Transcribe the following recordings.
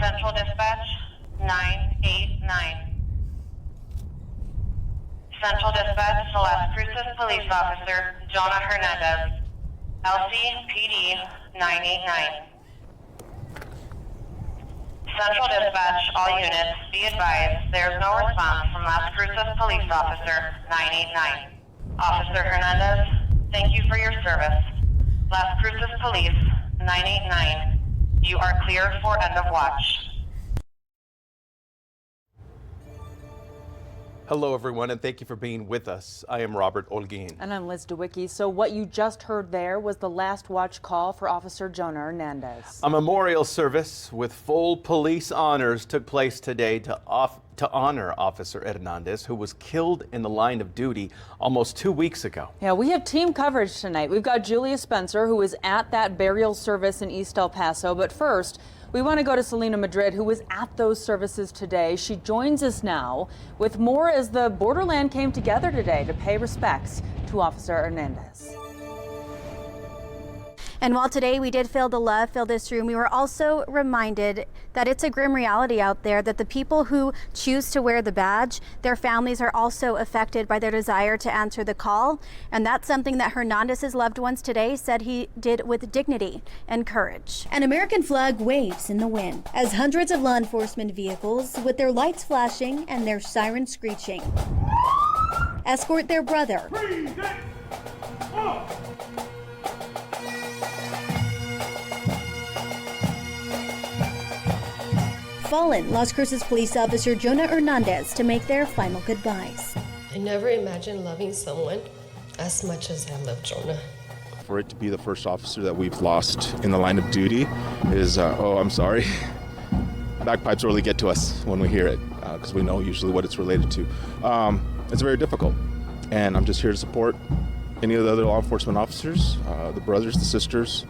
Central Dispatch 989. Central Dispatch to Las Cruces Police Officer Jonah Hernandez, LCPD 989. Central Dispatch, all units, be advised, there is no response from Las Cruces Police Officer 989. Officer Hernandez, thank you for your service. Las Cruces Police 989, you are clear for end of watch. Hello, everyone, and thank you for being with us. I am Robert Olguin. And I'm Liz DeWicki. So what you just heard there was the last watch call for Officer Jonah Hernandez. A memorial service with full police honors took place today to honor Officer Hernandez, who was killed in the line of duty almost 2 weeks ago. Yeah, we have team coverage tonight. We've got Julia Spencer, who was at that burial service in East El Paso. But first, we want to go to Selena Madrid, who was at those services today. She joins us now with more as the borderland came together today to pay respects to Officer Hernandez. And while today we did feel the love, fill this room, we were also reminded that it's a grim reality out there, that the people who choose to wear the badge, their families are also affected by their desire to answer the call. And that's something that Hernandez's loved ones today said he did with dignity and courage. An American flag waves in the wind as hundreds of law enforcement vehicles, with their lights flashing and their sirens screeching, escort their brother fallen Las Cruces police officer Jonah Hernandez to make their final goodbyes. I never imagined loving someone as much as I love Jonah. For it to be the first officer that we've lost in the line of duty is, oh, I'm sorry. Bagpipes really get to us when we hear it, because we know usually what it's related to. It's very difficult, and I'm just here to support any of the other law enforcement officers, the brothers, the sisters,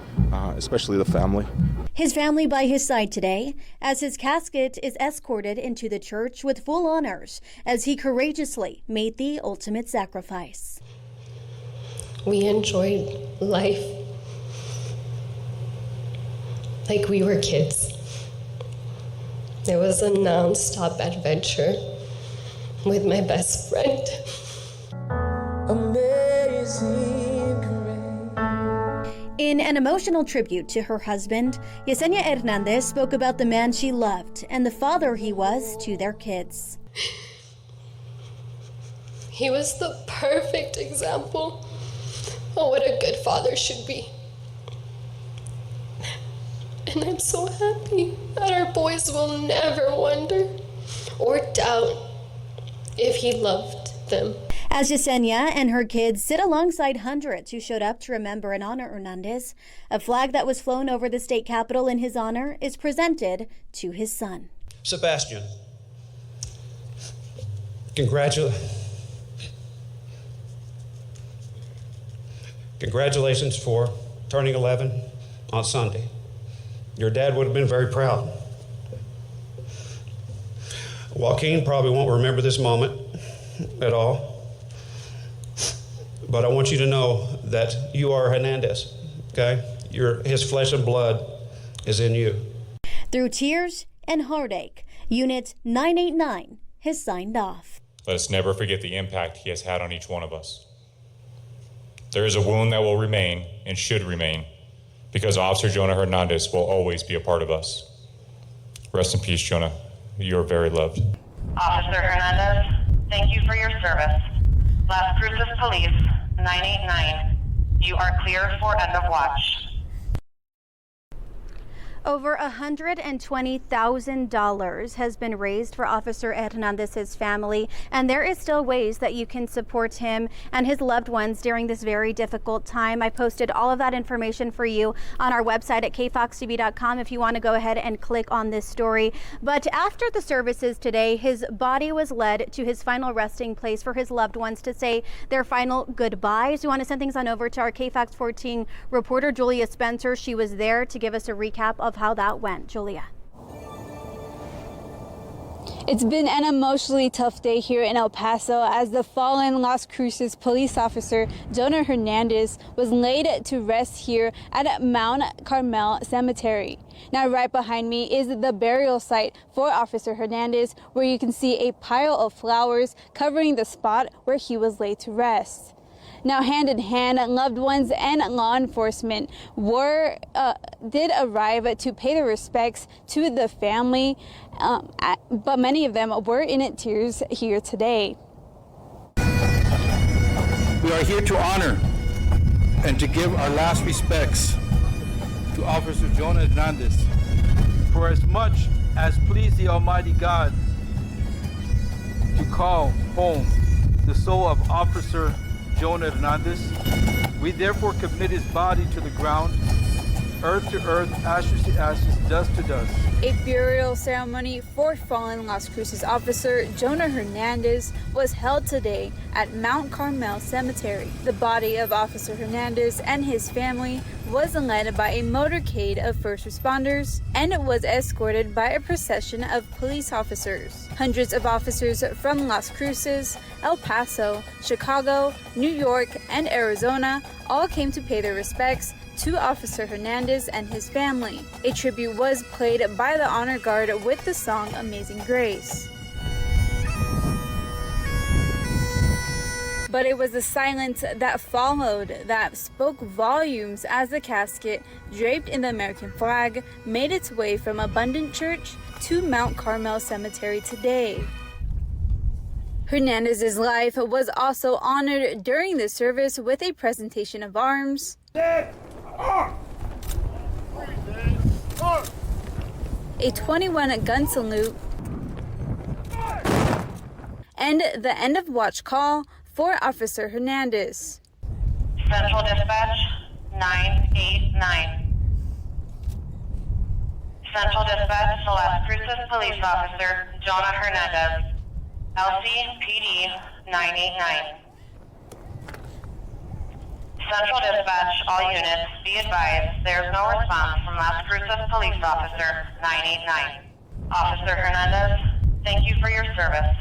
especially the family. His family by his side today as his casket is escorted into the church with full honors as he courageously made the ultimate sacrifice. We enjoyed life like we were kids. It was a non-stop adventure with my best friend. Amazing grace. In an emotional tribute to her husband, Yesenia Hernandez spoke about the man she loved and the father he was to their kids. He was the perfect example of what a good father should be. And I'm so happy that our boys will never wonder or doubt if he loved them. As Yesenia and her kids sit alongside hundreds who showed up to remember and honor Hernandez, a flag that was flown over the state capitol in his honor is presented to his son. Sebastian, congratulations for turning 11 on Sunday. Your dad would have been very proud. Joaquin probably won't remember this moment at all. But I want you to know that you are Hernandez, okay? His flesh and blood is in you. Through tears and heartache, Unit 989 has signed off. Let us never forget the impact he has had on each one of us. There is a wound that will remain and should remain because Officer Jonah Hernandez will always be a part of us. Rest in peace, Jonah. You are very loved. Officer Hernandez, thank you for your service. Las Cruces Police 989, you are clear for end of watch. Over $120,000 has been raised for Officer Hernandez's family, and there is still ways that you can support him and his loved ones during this very difficult time. I posted all of that information for you on our website at kfoxtv.com if you want to go ahead and click on this story. But after the services today, his body was led to his final resting place for his loved ones to say their final goodbyes. We want to send things on over to our KFOX 14 reporter, Julia Spencer. She was there to give us a recap of how that went. Julia. It's been an emotionally tough day here in El Paso as the fallen Las Cruces police officer Jonah Hernandez was laid to rest here at Mount Carmel Cemetery. Now right behind me is the burial site for Officer Hernandez, where you can see a pile of flowers covering the spot where he was laid to rest. Now, hand in hand, loved ones and law enforcement did arrive to pay their respects to the family, but many of them were in tears here today. We are here to honor and to give our last respects to Officer Jonah Hernandez. For as much as pleased the Almighty God to call home the soul of Officer Jonah Hernandez, we therefore commit his body to the ground, earth to earth, ashes to ashes, dust to dust. A burial ceremony for fallen Las Cruces officer Jonah Hernandez was held today at Mount Carmel Cemetery. The body of Officer Hernandez and his family was led by a motorcade of first responders and was escorted by a procession of police officers. Hundreds of officers from Las Cruces, El Paso, Chicago, New York, and Arizona all came to pay their respects to Officer Hernandez and his family. A tribute was played by the Honor Guard with the song Amazing Grace. But it was the silence that followed that spoke volumes as the casket, draped in the American flag, made its way from Abundant Church to Mount Carmel Cemetery today. Hernandez's life was also honored during the service with a presentation of arms, a 21 gun salute, and the end of watch call for Officer Hernandez. Central Dispatch 989. Central Dispatch to Las Cruces Police Officer Jonah Hernandez. LCPD 989. Central Dispatch, all units, be advised, there is no response from Las Cruces Police Officer 989. Officer Hernandez, thank you for your service.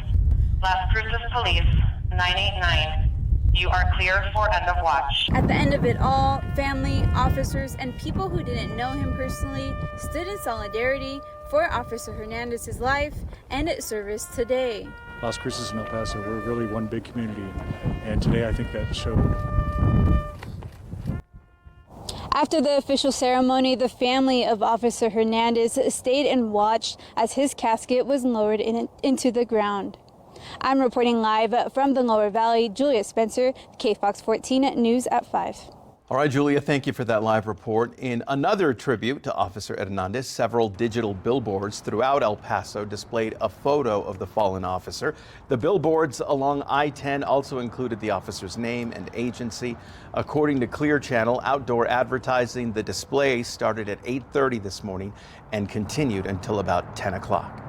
Las Cruces Police 989, you are clear for end of watch. At the end of it all, family, officers, and people who didn't know him personally stood in solidarity for Officer Hernandez's life and service today. Las Cruces and El Paso, we're really one big community, and today I think that showed. After the official ceremony, the family of Officer Hernandez stayed and watched as his casket was lowered into the ground. I'm reporting live from the Lower Valley. Julia Spencer, KFOX 14 News at 5. All right, Julia, thank you for that live report. In another tribute to Officer Hernandez, several digital billboards throughout El Paso displayed a photo of the fallen officer. The billboards along I-10 also included the officer's name and agency. According to Clear Channel, outdoor advertising, the display started at 8:30 this morning and continued until about 10 o'clock.